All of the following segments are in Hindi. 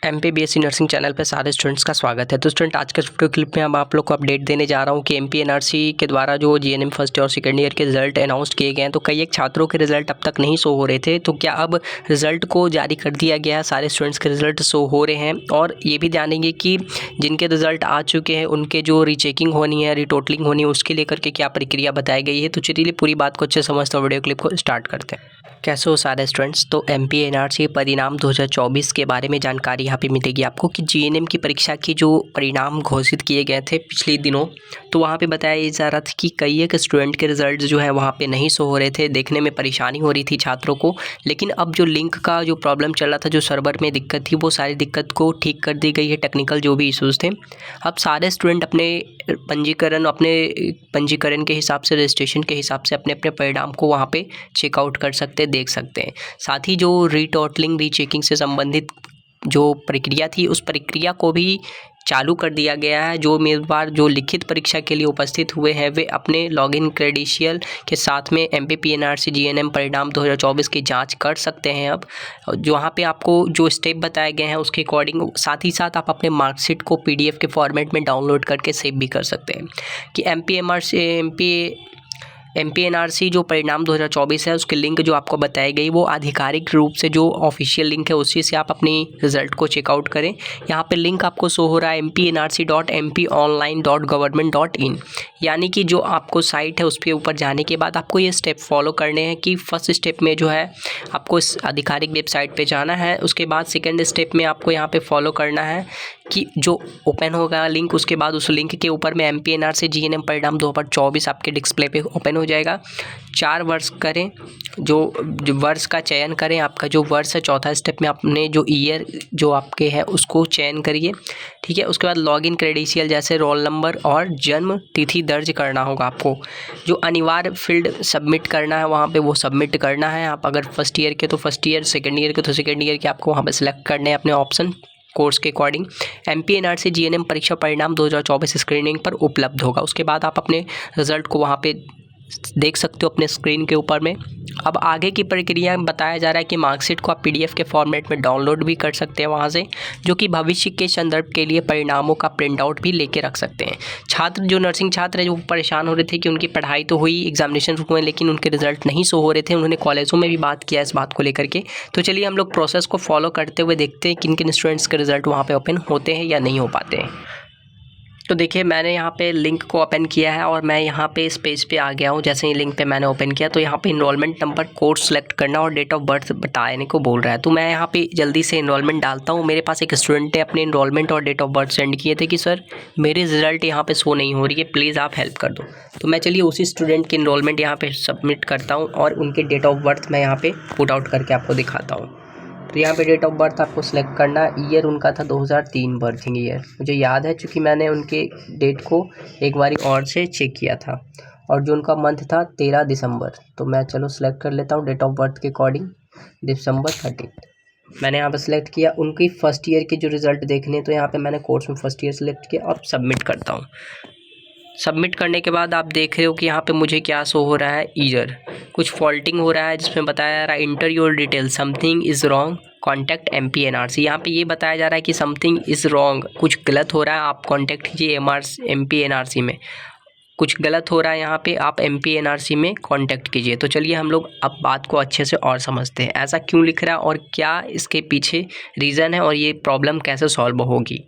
एमपी बीएससी नर्सिंग चैनल पे सारे स्टूडेंट्स का स्वागत है। तो स्टूडेंट, आज के वीडियो क्लिप में हम आप लोग को अपडेट देने जा रहा हूँ कि एमपी एनआरसी के द्वारा जो जीएनएम फर्स्ट और सेकेंड ईयर के रिजल्ट अनाउंस किए गए हैं, तो कई एक छात्रों के रिजल्ट अब तक नहीं शो हो रहे थे। तो क्या अब रिजल्ट को जारी कर दिया गया है, सारे स्टूडेंट्स के रिजल्ट शो हो रहे हैं। और ये भी जानेंगे कि जिनके रिजल्ट आ चुके हैं उनके जो रीचेकिंग होनी है, रिटोटलिंग होनी है, उसके लेकर के क्या प्रक्रिया बताई गई है। तो चलिए पूरी बात को अच्छे समझते वीडियो क्लिप को स्टार्ट करते हैं। कैसे हो सारे स्टूडेंट्स, तो एमपी एनआरसी परिणाम 2024 के बारे में जानकारी यहाँ पे मिलेगी आपको कि जीएनएम की परीक्षा की जो परिणाम घोषित किए गए थे पिछले दिनों, तो वहाँ पे बताया जा रहा था कि कई एक स्टूडेंट के रिजल्ट जो है वहाँ पे नहीं शो हो रहे थे, देखने में परेशानी हो रही थी छात्रों को। लेकिन अब जो लिंक का जो प्रॉब्लम चल रहा था, जो सर्वर में दिक्कत थी, वो सारी दिक्कत को ठीक कर दी गई है। टेक्निकल जो भी इशूज़ थे, अब सारे स्टूडेंट अपने पंजीकरण के हिसाब से, रजिस्ट्रेशन के हिसाब से अपने अपने परिणाम को वहाँ पे चेकआउट कर सकते हैं, देख सकते हैं। साथ ही जो रीटोटलिंग, रीचेकिंग से संबंधित जो प्रक्रिया थी, उस प्रक्रिया को भी चालू कर दिया गया है। जो उम्मीदवार जो लिखित परीक्षा के लिए उपस्थित हुए हैं, वे अपने लॉगिन क्रेडेंशियल के साथ में एमपीपीएनआरसी जीएनएम परिणाम 2024 की जांच कर सकते हैं। अब जो वहाँ पे आपको जो स्टेप बताए गए हैं उसके अकॉर्डिंग, साथ ही साथ आप अपने मार्कशीट को पीडीएफ के फॉर्मेट में डाउनलोड करके सेव भी कर सकते हैं कि एमपीएनआरसी जो परिणाम 2024 है उसके लिंक जो आपको बताई गई, वो आधिकारिक रूप से जो ऑफिशियल लिंक है उसी से आप अपनी रिज़ल्ट को चेकआउट करें। यहाँ पे लिंक आपको शो हो रहा है mpnrc.mponline.government.in, यानी कि जो आपको साइट है उसके ऊपर जाने के बाद आपको ये स्टेप फॉलो करने हैं कि फर्स्ट स्टेप में जो है आपको इस आधिकारिक वेबसाइट पे जाना है। उसके बाद सेकेंड स्टेप में आपको यहाँ पे फॉलो करना है कि जो ओपन होगा लिंक, उसके बाद उस लिंक के ऊपर में एमपीएनआरसी जीएनएम परिणाम 2024 आपके डिस्प्ले पे ओपन हो जाएगा। 4 वर्ष करें, जो वर्ष का चयन करें। आपका जो वर्ष है, चौथा स्टेप में आपने जो ईयर जो आपके है उसको चयन करिए, ठीक है। उसके बाद लॉगिन क्रेडेंशियल जैसे रोल नंबर और जन्म तिथि दर्ज करना होगा आपको। जो अनिवार्य फील्ड सबमिट करना है वहाँ पे वो सबमिट करना है। आप अगर फर्स्ट ईयर के तो फर्स्ट ईयर, सेकेंड ईयर के तो सेकेंड ईयर के आपको वहाँ पर सिलेक्ट करने हैं अपने ऑप्शन कोर्स के अकॉर्डिंग। एमपीएनआरसी जीएनएम परीक्षा परिणाम 2024 स्क्रीनिंग पर उपलब्ध होगा। उसके बाद आप अपने रिजल्ट को वहाँ पे देख सकते हो अपने स्क्रीन के ऊपर में। अब आगे की प्रक्रिया में बताया जा रहा है कि मार्कशीट को आप पीडीएफ के फॉर्मेट में डाउनलोड भी कर सकते हैं वहाँ से, जो कि भविष्य के संदर्भ के लिए परिणामों का प्रिंट आउट भी लेके रख सकते हैं। छात्र जो नर्सिंग छात्र है, जो परेशान हो रहे थे कि उनकी पढ़ाई तो हुई, एग्जामिनेशन हुए, लेकिन उनके रिजल्ट नहीं शो हो रहे थे, उन्होंने कॉलेजों में भी बात किया इस बात को लेकर के। तो चलिए हम लोग प्रोसेस को फॉलो करते हुए देखते हैं किन किन स्टूडेंट्स के रिजल्ट वहाँ पर ओपन होते हैं या नहीं हो पाते हैं। तो देखिए, मैंने यहाँ पे लिंक को ओपन किया है और मैं यहाँ पे इस पेज पे आ गया हूँ। जैसे ही लिंक पे मैंने ओपन किया तो यहाँ पे इनरोलमेंट नंबर, कोर्स सेलेक्ट करना और डेट ऑफ बर्थ बताने को बोल रहा है। तो मैं यहाँ पे जल्दी से इनरोलमेंट डालता हूँ। मेरे पास एक स्टूडेंट ने अपने इनरोलमेंट और डेट ऑफ बर्थ सेंड किए थे कि सर मेरे रिजल्ट यहाँ पर शो नहीं हो रही है, प्लीज़ आप हेल्प कर दो। तो मैं चलिए उसी स्टूडेंट के इनरोलमेंट यहाँ पर सबमिट करता हूँ और उनके डेट ऑफ बर्थ मैं यहाँ पर पुट आउट करके आपको दिखाता हूँ। तो यहाँ पे डेट ऑफ बर्थ आपको सेलेक्ट करना। ईयर उनका था 2003 बर्थिंग ईयर, मुझे याद है क्योंकि मैंने उनके डेट को एक बारी और से चेक किया था। और जो उनका मंथ था 13 दिसंबर, तो मैं चलो सेलेक्ट कर लेता हूँ डेट ऑफ बर्थ के अकॉर्डिंग, दिसंबर 13। मैंने यहाँ पर सेलेक्ट किया। उनकी फ़र्स्ट ईयर के जो रिज़ल्ट देखने, तो यहाँ पर मैंने कोर्स में फ़र्स्ट ईयर सेलेक्ट किया और सबमिट करता हूँ। सबमिट करने के बाद आप देख रहे हो कि यहाँ पे मुझे क्या शो हो रहा है, ईयर कुछ फॉल्टिंग हो रहा है, जिसमें बताया जा रहा है enter your detail, something is wrong, contact MPNRC. यहाँ पे ये बताया जा रहा है कि समथिंग इज़ रॉन्ग, कुछ गलत हो रहा है, आप कॉन्टैक्ट कीजिए एमपीएनआरसी में। कुछ गलत हो रहा है यहाँ पे, आप एमपीएनआरसी में कांटेक्ट कीजिए। तो चलिए हम लोग अब बात को अच्छे से और समझते हैं, ऐसा क्यों लिख रहा है और क्या इसके पीछे रीज़न है और ये प्रॉब्लम कैसे सॉल्व होगी।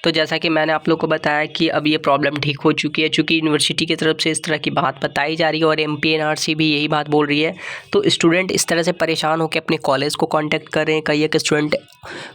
तो जैसा कि मैंने आप लोग को बताया कि अब ये प्रॉब्लम ठीक हो चुकी है, चूँकि यूनिवर्सिटी की तरफ से इस तरह की बात बताई जा रही है और एमपीएनआरसी भी यही बात बोल रही है। तो स्टूडेंट इस तरह से परेशान होकर अपने कॉलेज को कांटेक्ट कर रहे हैं। कई एक स्टूडेंट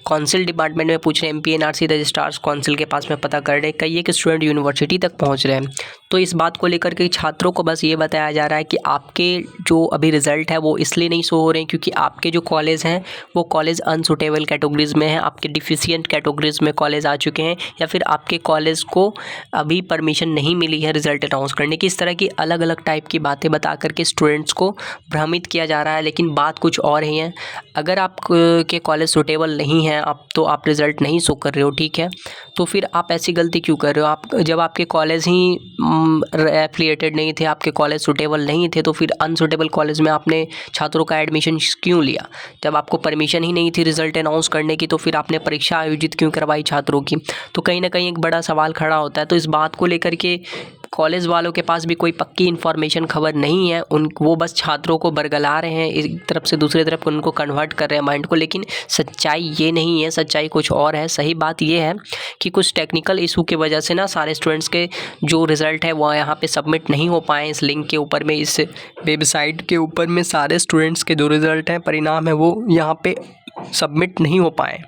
काउंसिल डिपार्टमेंट में पूछ रहे हैं, एमपीएनआरसी रजिस्ट्रार्स काउंसिल के पास में पता कर रहे हैं, कई एक स्टूडेंट यूनिवर्सिटी तक पहुँच रहे हैं। तो इस बात को लेकर के छात्रों को बस ये बताया जा रहा है कि आपके जो अभी रिज़ल्ट है वो इसलिए नहीं शो हो रहे हैं क्योंकि आपके जो कॉलेज हैं वो कॉलेज अनसुटेबल कैटेगरीज़ में है, आपके डिफिशिएंट कैटेगरीज़ में कॉलेज आ चुके हैं या फिर आपके कॉलेज को अभी परमिशन नहीं मिली है रिज़ल्ट अनाउंस करने की। इस तरह की अलग अलग टाइप की बातें बता करके स्टूडेंट्स को भ्रमित किया जा रहा है, लेकिन बात कुछ और ही है। अगर आप के कॉलेज सूटेबल नहीं है तो आप रिज़ल्ट नहीं शो कर रहे हो, ठीक है, तो फिर आप ऐसी गलती क्यों कर रहे हो? आप जब आपके कॉलेज ही एफिलिएटेड नहीं थे, आपके कॉलेज सूटेबल नहीं थे, तो फिर अनसूटेबल कॉलेज में आपने छात्रों का एडमिशन क्यों लिया? जब आपको परमिशन ही नहीं थी रिज़ल्ट अनाउंस करने की, तो फिर आपने परीक्षा आयोजित क्यों करवाई छात्रों की? तो कहीं ना कहीं एक बड़ा सवाल खड़ा होता है। तो इस बात को लेकर के कॉलेज वालों के पास भी कोई पक्की इन्फॉर्मेशन खबर नहीं है। वो बस छात्रों को बरगला रहे हैं, एक तरफ से दूसरी तरफ उनको कन्वर्ट कर रहे हैं माइंड को, लेकिन सच्चाई ये नहीं है, सच्चाई कुछ और है। सही बात ये है कि कुछ टेक्निकल इशू की वजह से ना सारे स्टूडेंट्स के जो रिज़ल्ट है वो यहाँ पे सबमिट नहीं हो पाए। इस लिंक के ऊपर में, इस वेबसाइट के ऊपर में सारे स्टूडेंट्स के जो रिज़ल्ट हैं, परिणाम है, वो यहाँ पे सबमिट नहीं हो पाए।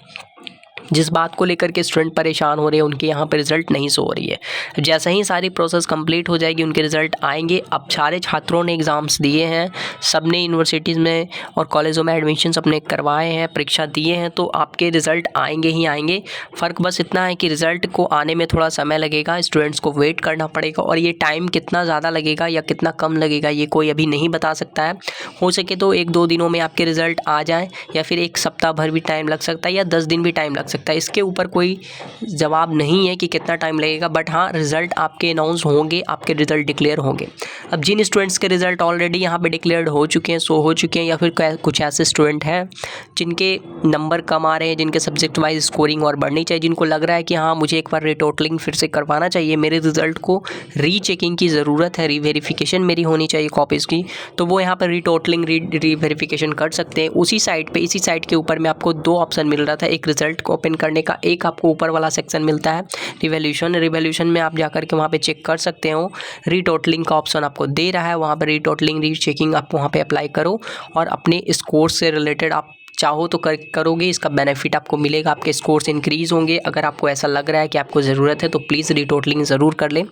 जिस बात को लेकर के स्टूडेंट परेशान हो रहे हैं, उनके यहाँ पे रिज़ल्ट नहीं शो हो रही है। जैसे ही सारी प्रोसेस कंप्लीट हो जाएगी, उनके रिज़ल्ट आएंगे। अब सारे छात्रों ने एग्ज़ाम्स दिए हैं, सब ने यूनिवर्सिटीज़ में और कॉलेजों में एडमिशन्स अपने करवाए हैं, परीक्षा दिए हैं, तो आपके रिज़ल्ट आएंगे ही आएंगे। फ़र्क बस इतना है कि रिज़ल्ट को आने में थोड़ा समय लगेगा, स्टूडेंट्स को वेट करना पड़ेगा, और ये टाइम कितना ज़्यादा लगेगा या कितना कम लगेगा ये कोई अभी नहीं बता सकता है। हो सके तो 1-2 दिनों में आपके रिज़ल्ट आ जाए, या फिर 1 सप्ताह भर भी टाइम लग सकता है, या 10 दिन भी टाइम लग सकता है। इसके ऊपर कोई जवाब नहीं है कि कितना टाइम लगेगा, बट हाँ, रिज़ल्ट आपके अनाउंस होंगे, आपके रिज़ल्ट डिक्लेयर होंगे। अब जिन स्टूडेंट्स के रिज़ल्ट ऑलरेडी यहाँ पे डिक्लेयर्ड हो चुके हैं, शो हो चुके हैं, या फिर कुछ ऐसे स्टूडेंट हैं जिनके नंबर कम आ रहे हैं, जिनके सब्जेक्ट वाइज स्कोरिंग और बढ़नी चाहिए, जिनको लग रहा है कि हाँ, मुझे एक बार रिटोटलिंग फिर से करवाना चाहिए, मेरे रिज़ल्ट को रीचेकिंग की ज़रूरत है, रीवेरिफिकेशन मेरी होनी चाहिए कॉपीज़ की, तो वो यहाँ पर रिटोटलिंग रीवेरिफिकेशन कर सकते हैं। उसी साइट पे, इसी साइट के ऊपर में आपको 2 ऑप्शन मिल रहा था, एक रिज़ल्ट को ओपन करने का, एक आपको ऊपर वाला सेक्शन मिलता है रिवॉल्यूशन में आप जाकर के वहाँ पे चेक कर सकते हो। रीटोटलिंग का ऑप्शन आपको दे रहा है, वहाँ पर रीटोटलिंग रीचेकिंग आप वहाँ पे अप्लाई करो, और अपने स्कोर से रिलेटेड आप चाहो तो करोगे, इसका बेनिफिट आपको मिलेगा, आपके स्कोर्स इंक्रीज़ होंगे। अगर आपको ऐसा लग रहा है कि आपको ज़रूरत है तो प्लीज़ रिटोटलिंग ज़रूर कर लें।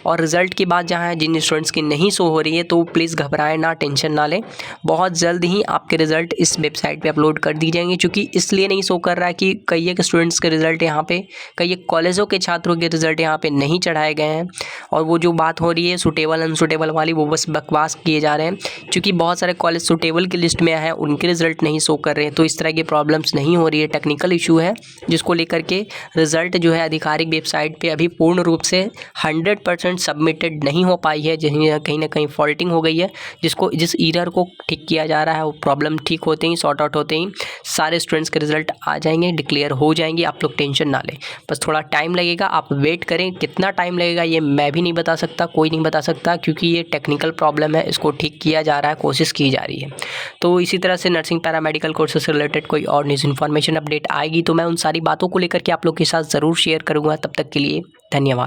और रिज़ल्ट की बात जहाँ है, जिन स्टूडेंट्स की नहीं शो हो रही है, तो प्लीज़ घबराएं ना, टेंशन ना लें, बहुत जल्द ही आपके रिज़ल्ट इस वेबसाइट पे अपलोड कर दी जाएंगे। क्योंकि इसलिए नहीं शो कर रहा है कि कई एक स्टूडेंट्स के रिज़ल्ट यहाँ पे, कई एक कॉलेजों के छात्रों के रिज़ल्ट यहाँ पे नहीं चढ़ाए गए हैं, और वो जो बात हो रही है सूटेबल अनसूटेबल वाली, वो बस बकवास किए जा रहे हैं। क्योंकि बहुत सारे कॉलेज सूटेबल की लिस्ट में हैं, उनके रिज़ल्ट नहीं शो कर रहे हैं, तो इस तरह की प्रॉब्लम्स नहीं हो रही है। टेक्निकल इशू है, जिसको लेकर के रिज़ल्ट जो है आधिकारिक वेबसाइट पे अभी पूर्ण रूप से 100% सबमिटेड नहीं हो पाई है, कहीं ना कहीं फॉल्टिंग हो गई है, जिस एरर को ठीक किया जा रहा है, वो प्रॉब्लम ठीक होते ही, सॉर्ट आउट होते ही सारे स्टूडेंट्स के रिज़ल्ट आ जाएंगे, डिक्लेयर हो जाएंगे। आप लोग टेंशन ना लें, बस थोड़ा टाइम लगेगा, आप वेट करें। कितना टाइम लगेगा ये मैं भी नहीं बता सकता, कोई नहीं बता सकता, क्योंकि ये टेक्निकल प्रॉब्लम है, इसको ठीक किया जा रहा है, कोशिश की जा रही है। तो इसी तरह से नर्सिंग पैरामेडिकल कोर्सेज से रिलेटेड कोई और न्यूज़ इन्फॉर्मेशन अपडेट आएगी तो मैं उन सारी बातों को लेकर के आप लोग के साथ ज़रूर शेयर करूँगा। तब तक के लिए धन्यवाद।